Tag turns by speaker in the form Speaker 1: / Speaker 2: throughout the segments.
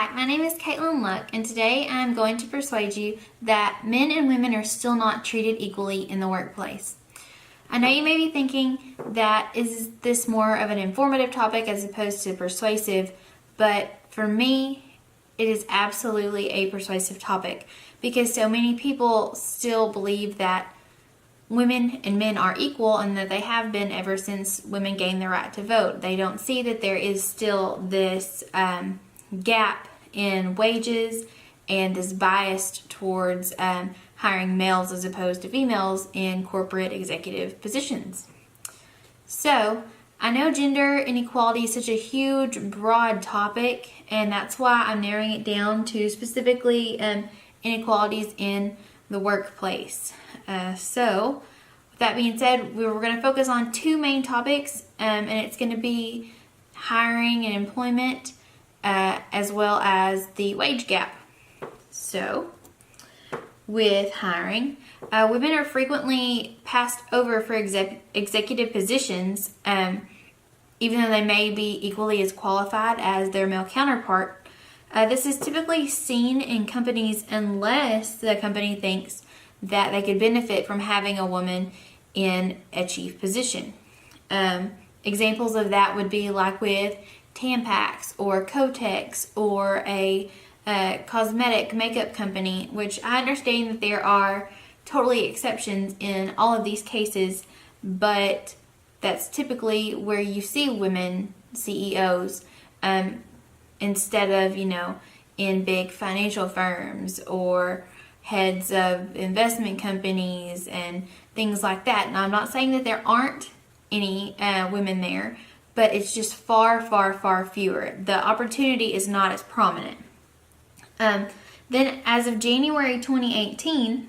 Speaker 1: Hi, my name is Caitlin Luck, and today I'm going to persuade you that men and women are still not treated equally in the workplace. I know you may be thinking that is this more of an informative topic as opposed to persuasive, but for me, it is absolutely a persuasive topic because so many people still believe that women and men are equal and that they have been ever since women gained the right to vote. They don't see that there is still this gap in wages and this bias towards hiring males as opposed to females in corporate executive positions. So, I know gender inequality is such a huge, broad topic, and that's why I'm narrowing it down to specifically inequalities in the workplace. So, with that being said, we're going to focus on two main topics, and it's going to be hiring and employment, as well as the wage gap. So, with hiring, women are frequently passed over for executive positions, even though they may be equally as qualified as their male counterpart. This is typically seen in companies unless the company thinks that they could benefit from having a woman in a chief position. Examples of that would be like with Tampax or Kotex or a cosmetic makeup company, which I understand that there are totally exceptions in all of these cases, but that's typically where you see women CEOs instead of, in big financial firms or heads of investment companies and things like that. Now, I'm not saying that there aren't any women there, but it's just far, far, far fewer. The opportunity is not as prominent. Then, as of January 2018,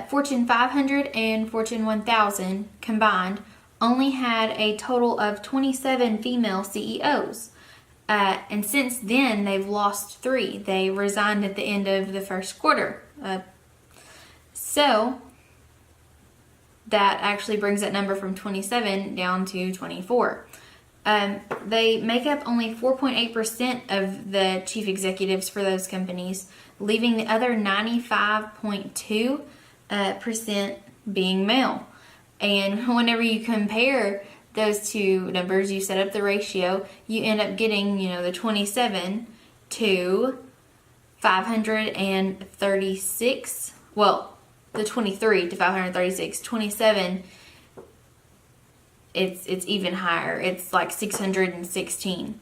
Speaker 1: Fortune 500 and Fortune 1000 combined only had a total of 27 female CEOs. And since then, they've lost 3. They resigned at the end of the first quarter. So, that actually brings that number from 27 down to 24. They make up only 4.8% of the chief executives for those companies, leaving the other 95.2% being male. And whenever you compare those two numbers, you set up the ratio, you end up getting, the 27 to 536. Well, the 23 to 536. 27, it's even higher. It's like 616.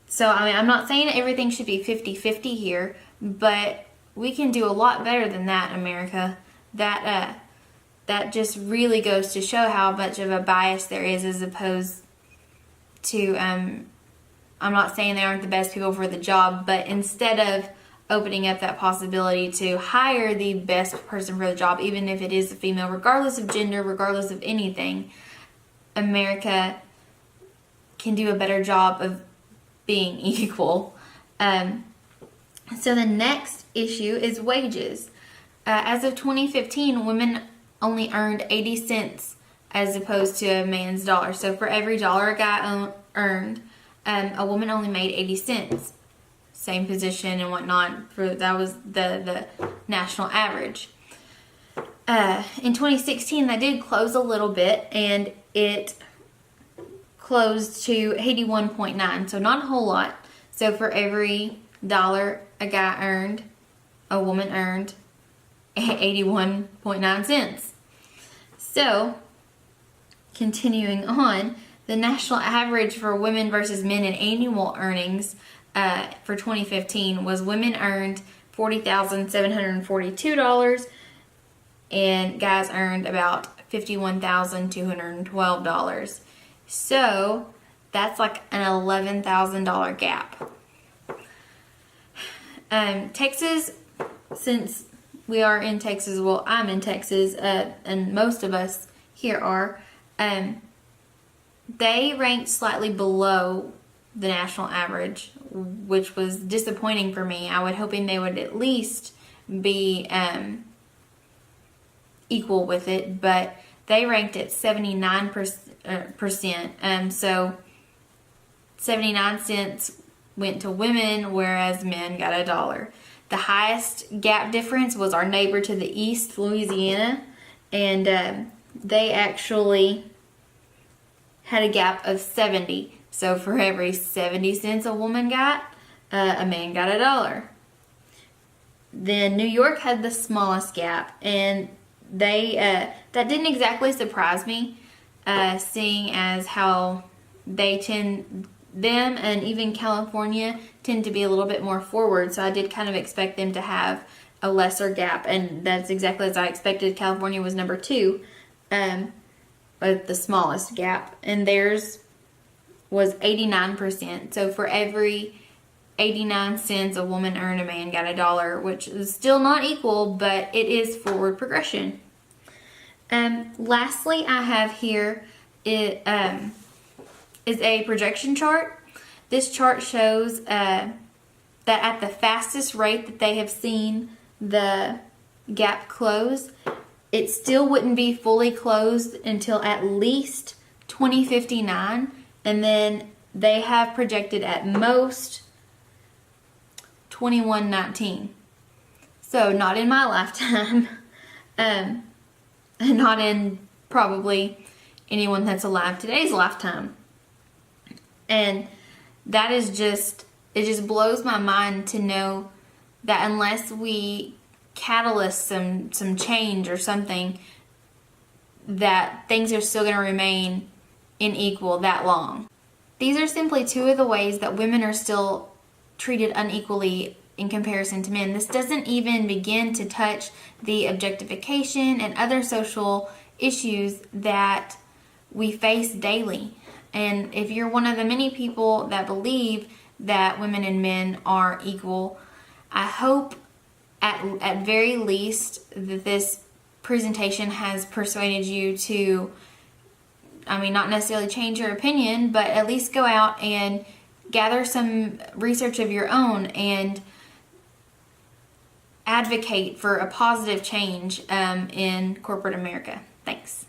Speaker 1: So, I'm not saying that everything should be 50-50 here, but we can do a lot better than that in America. That just really goes to show how much of a bias there is as opposed to, I'm not saying they aren't the best people for the job, but instead of opening up that possibility to hire the best person for the job, even if it is a female, regardless of gender, regardless of anything, America can do a better job of being equal. So the next issue is wages. As of 2015, women only earned 80 cents as opposed to a man's dollar. So for every dollar a guy earned, a woman only made 80 cents. Same position and whatnot. That was the national average. In 2016, that did close a little bit, and it closed to 81.9, so not a whole lot. So for every dollar a guy earned, a woman earned 81.9 cents. So, continuing on, the national average for women versus men in annual earnings for 2015 was women earned $40,742 and guys earned about $51,212. So that's like an $11,000 gap. Texas, since we are in Texas, well, I'm in Texas, and most of us here are, they ranked slightly below the national average, which was disappointing for me. I was hoping they would at least be equal with it, but they ranked at 79%. So 79 cents went to women, whereas men got $1. The highest gap difference was our neighbor to the east, Louisiana, and they actually had a gap of 70. So for every 70 cents a woman got, a man got $1. Then New York had the smallest gap, and that didn't exactly surprise me, seeing as how them and even California tend to be a little bit more forward. So I did kind of expect them to have a lesser gap, and that's exactly as I expected. California was number 2, but the smallest gap, and theirs was 89%. So for every 89 cents a woman earned, a man got $1, which is still not equal, but it is forward progression. Lastly, I have here is a projection chart. This chart shows that at the fastest rate that they have seen the gap close, it still wouldn't be fully closed until at least 2059, and then they have projected at most 2119. So not in my lifetime, and not in probably anyone that's alive today's lifetime. And that is it just blows my mind to know that unless we catalyst some change or something, that things are still going to remain unequal that long. These are simply 2 of the ways that women are still treated unequally in comparison to men. This doesn't even begin to touch the objectification and other social issues that we face daily. And if you're one of the many people that believe that women and men are equal, I hope at very least that this presentation has persuaded you to, not necessarily change your opinion, but at least go out and gather some research of your own and advocate for a positive change in corporate America. Thanks.